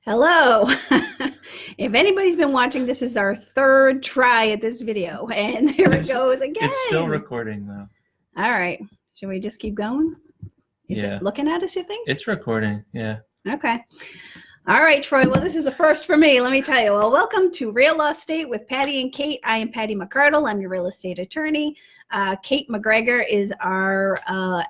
Hello. If anybody's been watching, this is our third try at this video, and there it goes again. It's still recording though. All right. Should we just keep going? Is it looking at us, you think? It's recording, yeah. Okay. All right, Troy. Well, this is a first for me, let me tell you. Well, welcome to ReaLAWstate with Patti and Kate. I am Patti McCardle. I'm your real estate attorney. Kate McGregor is our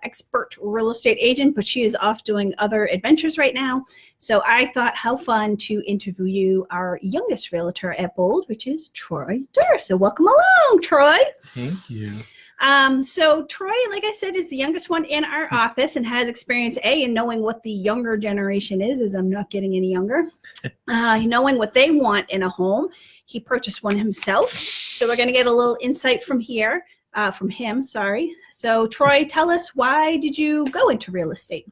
expert real estate agent, but she is off doing other adventures right now. So I thought how fun to interview our youngest realtor at Bold, which is Troy Durr. So welcome along, Troy. Thank you. So Troy, like I said, is the youngest one in our office and has experience in knowing what the younger generation is, as I'm not getting any younger, knowing what they want in a home. He purchased one himself. So we're going to get a little insight from here. From him, sorry. So Troy, tell us, why did you go into real estate?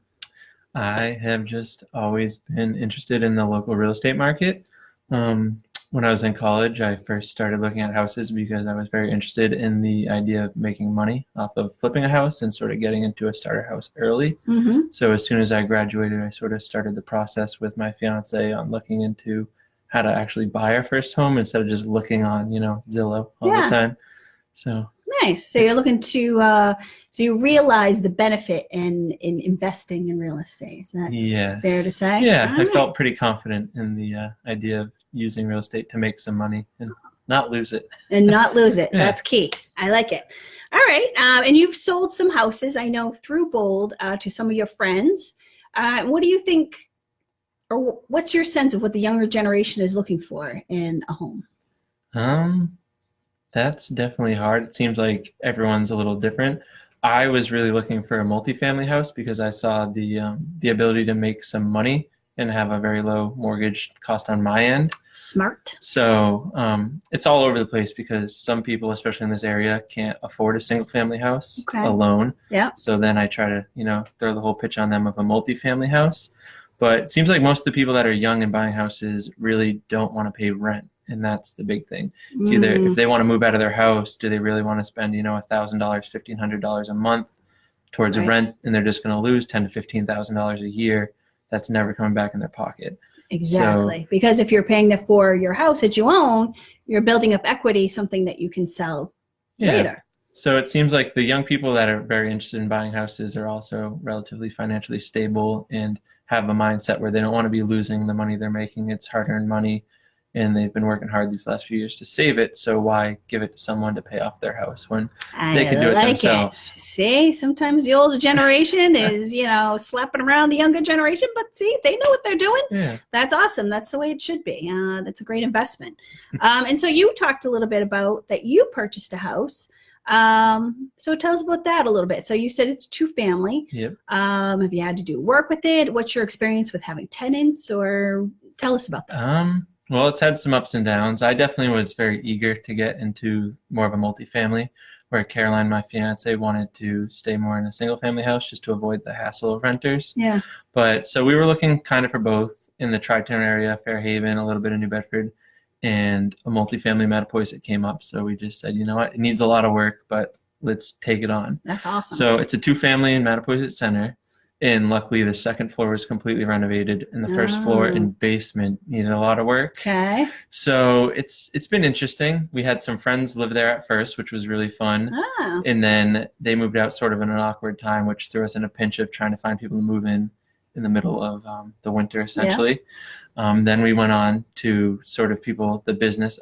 I have just always been interested in the local real estate market. When I was in college, I first started looking at houses because I was very interested in the idea of making money off of flipping a house and sort of getting into a starter house early. Mm-hmm. So as soon as I graduated, I sort of started the process with my fiance on looking into how to actually buy our first home instead of just looking on, Zillow all the time. So nice. So you're looking to, so you realize the benefit in investing in real estate. Is that fair to say? Yeah, I felt pretty confident in the idea of using real estate to make some money and not lose it. And not lose it. That's key. I like it. All right. And you've sold some houses, I know, through Bold to some of your friends. What do you think, or what's your sense of what the younger generation is looking for in a home? That's definitely hard. It seems like everyone's a little different. I was really looking for a multifamily house because I saw the ability to make some money and have a very low mortgage cost on my end. Smart. So it's all over the place because some people, especially in this area, can't afford a single family house alone. Yeah. So then I try to, throw the whole pitch on them of a multifamily house. But it seems like most of the people that are young and buying houses really don't want to pay rent. And that's the big thing. It's either if they want to move out of their house, do they really want to spend, $1,000, $1,500 a month towards a rent, and they're just going to lose $10,000 to $15,000 a year. That's never coming back in their pocket. Exactly. So, because if you're paying for your house that you own, you're building up equity, something that you can sell later. So it seems like the young people that are very interested in buying houses are also relatively financially stable and have a mindset where they don't want to be losing the money they're making. It's hard-earned money. And they've been working hard these last few years to save it. So why give it to someone to pay off their house when they can do it themselves? See, sometimes the older generation is, slapping around the younger generation, but see, they know what they're doing. Yeah. That's awesome. That's the way it should be. That's a great investment. And so you talked a little bit about that you purchased a house. So tell us about that a little bit. So you said it's 2-family. Yep. Have you had to do work with it? What's your experience with having tenants, or tell us about that? Well, it's had some ups and downs. I definitely was very eager to get into more of a multifamily, where Caroline, my fiance, wanted to stay more in a single family house just to avoid the hassle of renters. Yeah. But so we were looking kind of for both in the Tri-Town area, Fairhaven, a little bit of New Bedford, and a multifamily Mattapoisett came up. So we just said, you know what, it needs a lot of work, but let's take it on. That's awesome. So it's a 2-family in Mattapoisett Center. And luckily, the second floor was completely renovated, and the first floor and basement needed a lot of work. Okay. So it's been interesting. We had some friends live there at first, which was really fun. Oh. And then they moved out sort of in an awkward time, which threw us in a pinch of trying to find people to move in the middle of the winter, essentially. Yeah. Then we went on to sort of a business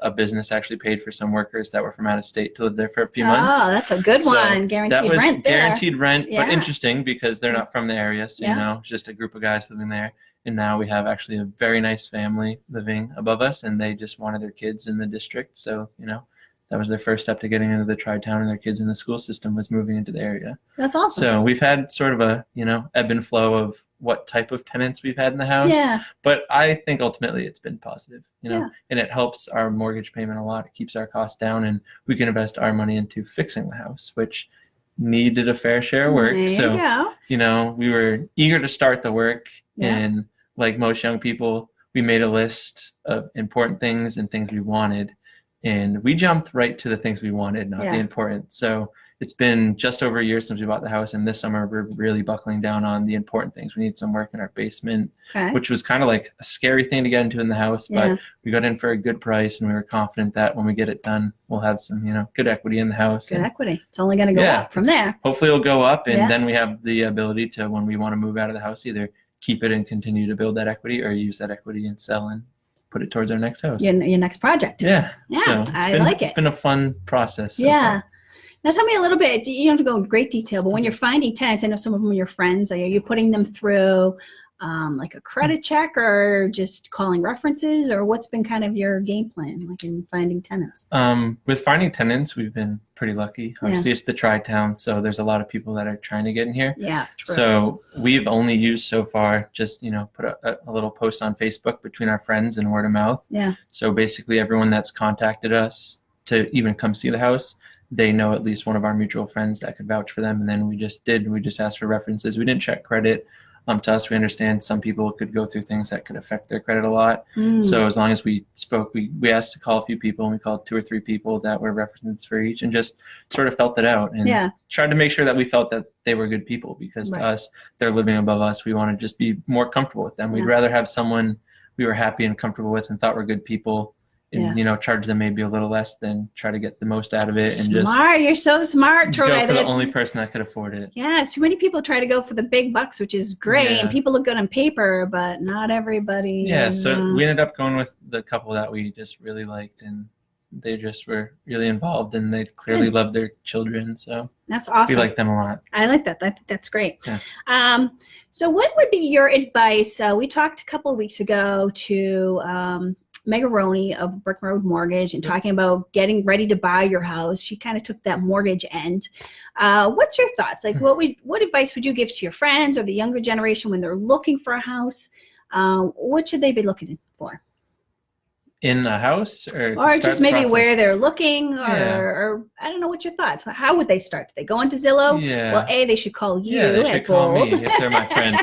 actually paid for some workers that were from out of state to live there for a few months. Oh, that's a good one. Guaranteed rent there. That was guaranteed rent, but interesting because they're not from the area. So, it's just a group of guys living there. And now we have actually a very nice family living above us, and they just wanted their kids in the district. So, that was their first step to getting into the Tri-Town, and their kids in the school system was moving into the area. That's awesome. So we've had sort of a, ebb and flow of what type of tenants we've had in the house. Yeah. But I think ultimately it's been positive, and it helps our mortgage payment a lot. It keeps our costs down, and we can invest our money into fixing the house, which needed a fair share of work. We were eager to start the work, and like most young people, we made a list of important things and things we wanted. And we jumped right to the things we wanted, not the important. So, it's been just over a year since we bought the house, and this summer we're really buckling down on the important things. We need some work in our basement, which was kind of like a scary thing to get into in the house, but we got in for a good price, and we were confident that when we get it done, we'll have some, good equity in the house. Good equity. It's only going to go up from there. Hopefully it'll go up, and then we have the ability to, when we want to move out of the house, either keep it and continue to build that equity, or use that equity and sell and put it towards our next house. Your next project. Yeah. Yeah, so I like it. It's been a fun process. So far. Now tell me a little bit, you don't have to go in great detail, but when you're finding tenants, I know some of them are your friends, are you putting them through like a credit check, or just calling references, or what's been kind of your game plan, like in finding tenants? With finding tenants, we've been pretty lucky. Obviously, it's the Tri-Town, so there's a lot of people that are trying to get in here. Yeah, true. So we've only used so far just, put a little post on Facebook between our friends and word of mouth. Yeah. So basically everyone that's contacted us to even come see the house, they know at least one of our mutual friends that could vouch for them. And then we just asked for references. We didn't check credit. To us, we understand some people could go through things that could affect their credit a lot. So as long as we spoke, we asked to call a few people, and we called 2 or 3 people that were references for each, and just sort of felt it out and tried to make sure that we felt that they were good people, because to us, they're living above us. We want to just be more comfortable with them. We'd rather have someone we were happy and comfortable with and thought were good people, and charge them maybe a little less than try to get the most out of it. And just you're so smart, Troy. Go for the only person that could afford it. Yeah, too many people try to go for the big bucks, which is great, and people look good on paper, but not everybody. Yeah, so we ended up going with the couple that we just really liked, and they just were really involved, and they clearly loved their children. So that's awesome. We like them a lot. I like that. I think that's great. Yeah. So what would be your advice? We talked a couple of weeks ago to Megaroni of Brick Road Mortgage, and talking about getting ready to buy your house. She kind of took that mortgage end. What's your thoughts? Like, what advice would you give to your friends or the younger generation when they're looking for a house? What should they be looking for? In a house, or just maybe where they're looking, or I don't know. What's your thoughts? How would they start? Do they go onto Zillow? Yeah. Well, they should call you. Yeah, they should call me if they're my friend.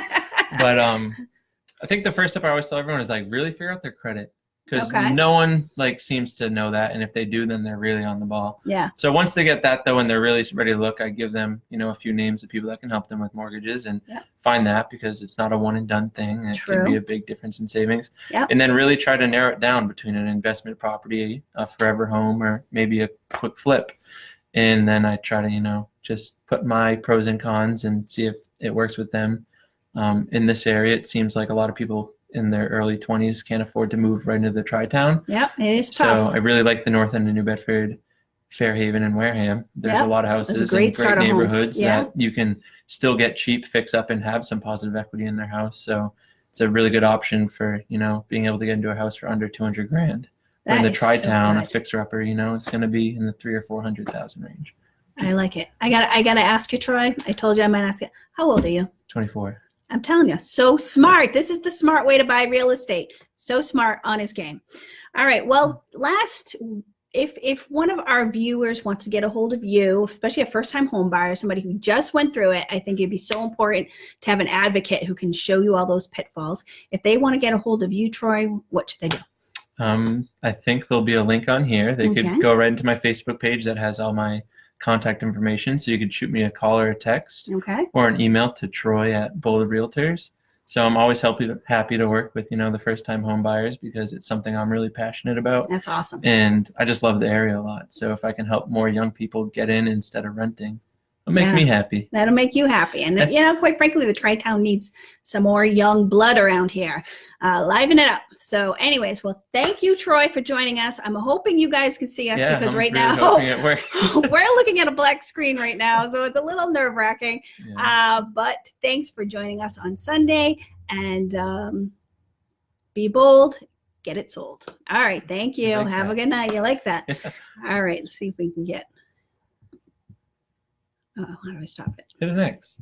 But I think the first step I always tell everyone is really figure out their credit. Because no one seems to know that, and if they do, then they're really on the ball. Yeah. So once they get that, though, and they're really ready to look, I give them a few names of people that can help them with mortgages, and find that, because it's not a one and done thing. And it can be a big difference in savings. Yep. And then really try to narrow it down between an investment property, a forever home, or maybe a quick flip. And then I try to just put my pros and cons and see if it works with them. In this area, it seems like a lot of people in their early 20s can't afford to move right into the Tri-Town. Yeah, it is tough. So I really like the north end of New Bedford, Fairhaven, and Wareham. There's a lot of houses and great neighborhoods that you can still get cheap, fix up, and have some positive equity in their house. So it's a really good option for being able to get into a house for under $200,000. In the Tri-Town, a fixer-upper, it's going to be in the $300,000 or $400,000 range. I like it. I gotta ask you, Troy. I told you I might ask you. How old are you? 24. I'm telling you, so smart. This is the smart way to buy real estate. So smart, on his game. All right. Well, if one of our viewers wants to get a hold of you, especially a first-time home buyer, somebody who just went through it, I think it'd be so important to have an advocate who can show you all those pitfalls. If they want to get a hold of you, Troy, what should they do? I think there'll be a link on here. They could go right into my Facebook page that has all my contact information, so you could shoot me a call or a text, or an email to Troy@Bold Realtors. So I'm always happy to work with the first-time home buyers, because it's something I'm really passionate about. That's awesome. And I just love the area a lot. So if I can help more young people get in instead of renting, it'll make me happy. That'll make you happy. And quite frankly, the Tri-Town needs some more young blood around here. Liven it up. So anyways, well, thank you, Troy, for joining us. I'm hoping you guys can see us, because right now we're looking at a black screen right now, so it's a little nerve-wracking. But thanks for joining us on Sunday, and be bold, get it sold. All right, thank you. Have a good night. You like that? All right, let's see if we can get. How do I stop it? Hit it next.